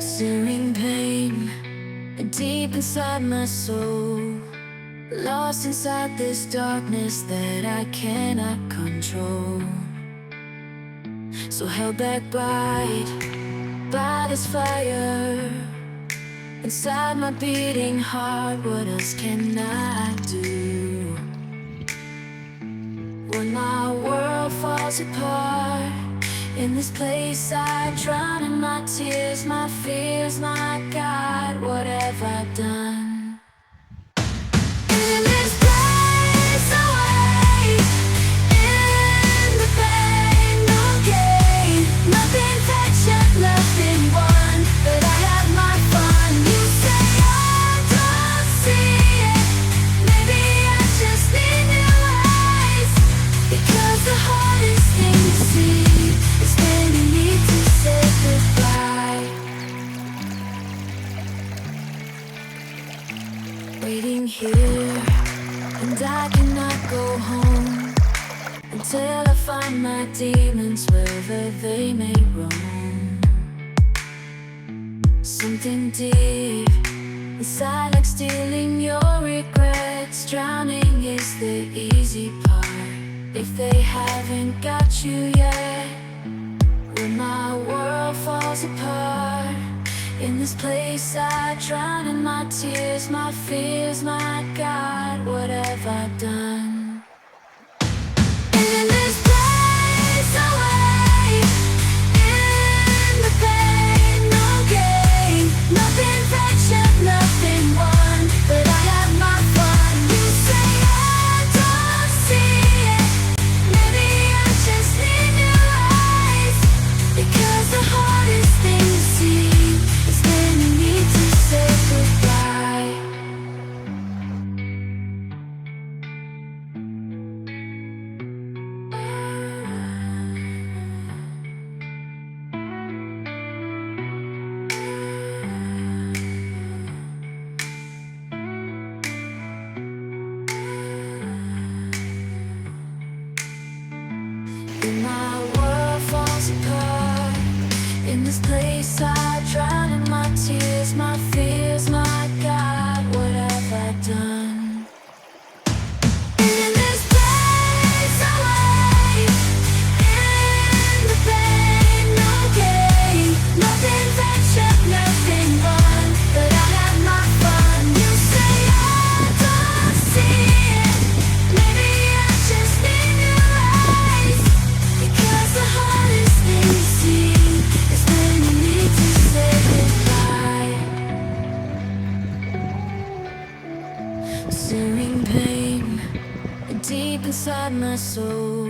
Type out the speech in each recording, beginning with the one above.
Searing pain deep inside my soul, lost inside this darkness that I cannot control. So held back by this fire inside my beating heart. What else can I do when my world falls apart? In this place I drown in my tears, my fears, my God, what have I done? In this place away, in the pain, no gain, nothing touched, nothing won, but I have my fun. You say I don't see it, maybe I just need new eyes, because the hardest thing to see is when you need to say goodbye. Waiting here, and I cannot go home until I find my demons wherever they may roam. Something deep inside, like stealing your regrets. Drowning is the easy part if they haven't got you yet. When my world falls apart, in this place I drown in my tears, my fears, my God, what have I done? In this place away, in the pain, no gain, nothing touched, nothing won, but I have my fun. You say I don't see it, maybe I just need new eyes, because the hardest thing to see is when you need to say goodbye. When my world falls apart, in this place I drown in my tears, my fears, my God, what have I done? In this place away, in the pain, no gain, nothing touched, nothing won, but I have my fun. You say I don't see it, maybe I just need new eyes, because the hardest thing to see is when you need to say goodbye. Searing pain deep inside my soul,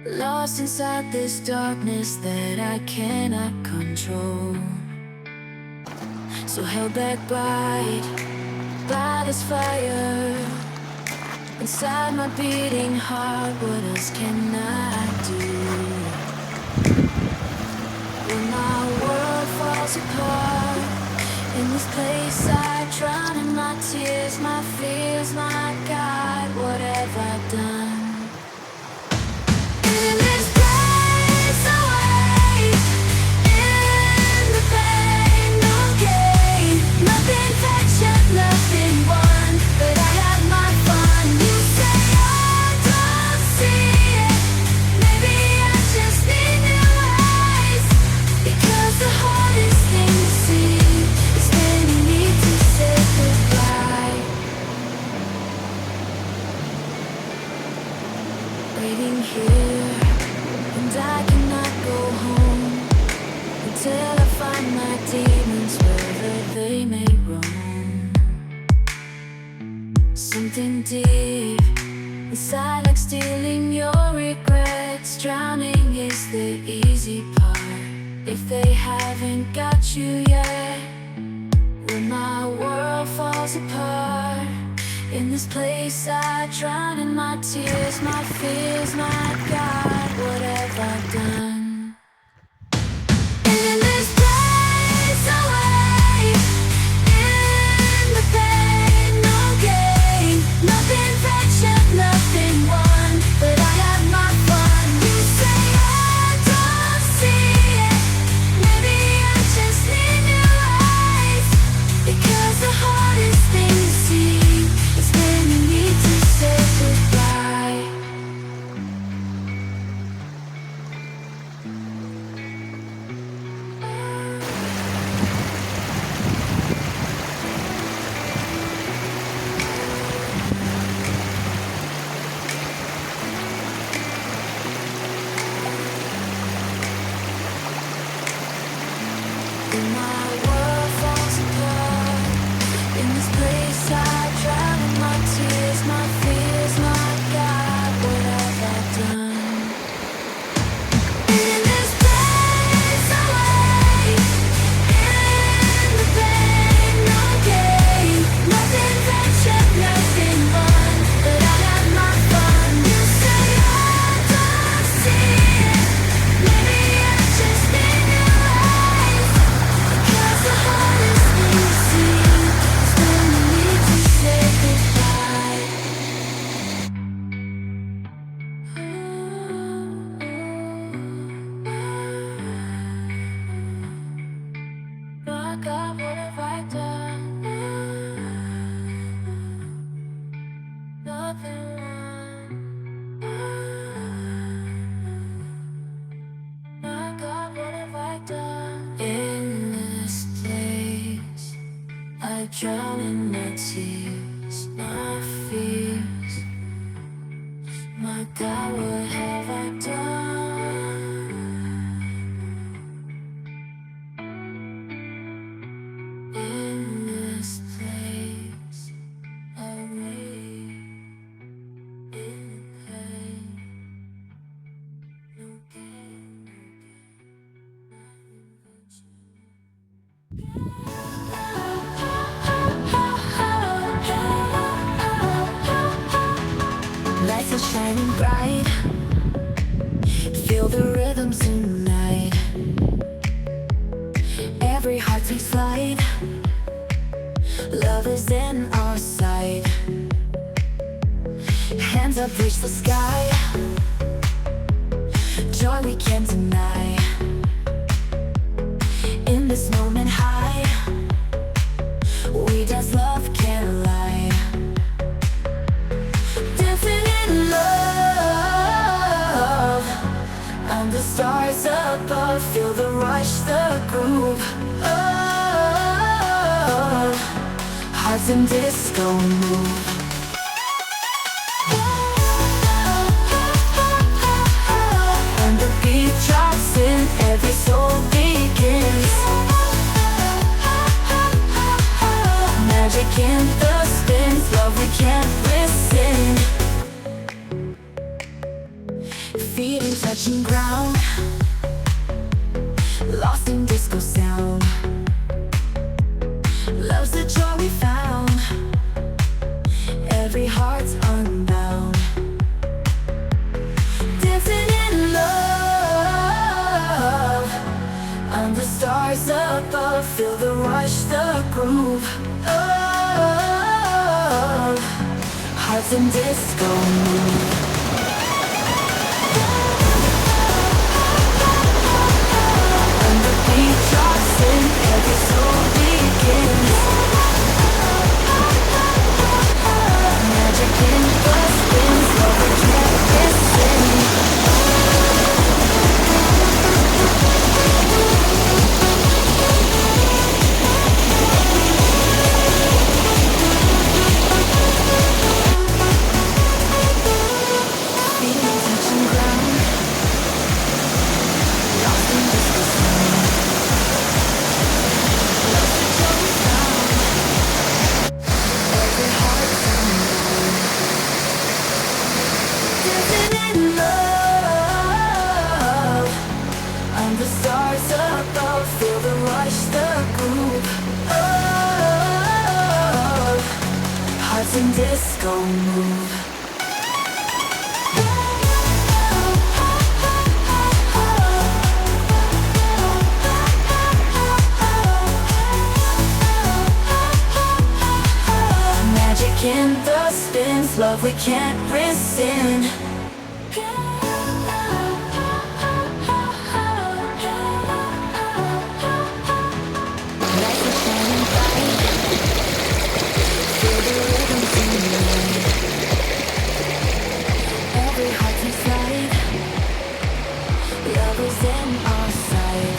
lost inside this darkness that I cannot control. So held back by this fire inside my beating heart. What else can I do when my world falls apart? In this place I drown in my tears, my fears, my God, what have I done? In this place away, in the pain, no gain, nothing touched, nothing won, but I have my fun. You say I don't see it, maybe I just need new eyes, because the hardest thing to see is when you need to say goodbye. Waiting here, and I cannot go home until I find my demons wherever they may roam. Something deep inside, like stealing your regrets. Drowning is the easy part if they haven't got you yet. When my world falls apart, in this place I drown in my tears, my fears, my God, what have I done? In this place away, in the pain, no gain, nothing touched, nothing won, but I have my fun. You say I don't see it, maybe I just need new Feel the rhythm tonight. Every heart takes flight. Love is in our sight. Hands up, reach the sky. Joy we can't deny. In this moment high, we dance, love can't lie. Dancing in love, under stars above. Feel the rush, the groove. Oh, hearts in disco move. When the beat drops in, every soul begins. Magic in the spins, love we can't resist. Feet in touching ground, lost in disco sound. Love's the joy we found. Every heart's unbound. Dancing in love, under stars above. Feel the rush, the groove. Oh, hearts in disco move. When the beat drops in, every soul begins. Magic in the spins, love we can't resist. In disco move. Magic in the spins, love we can't resist. Every heart takes flight. Love is in our sight.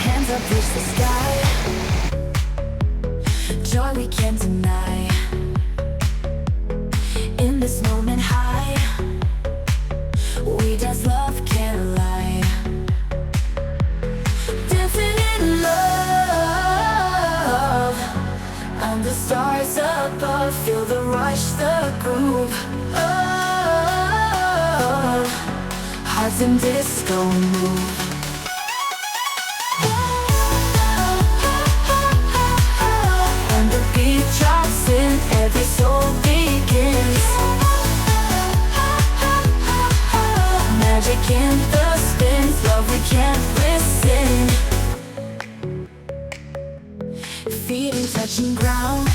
Hands up, reach the sky. Joy we can't deny. In this moment high, we dance, love can't lie. Dancing in love, under stars above. Feel the rush, the groove. Oh, hearts in disco move. When the beat drops in, every soul begins. Magic in the spins, love we can't resist. Feet in touching ground,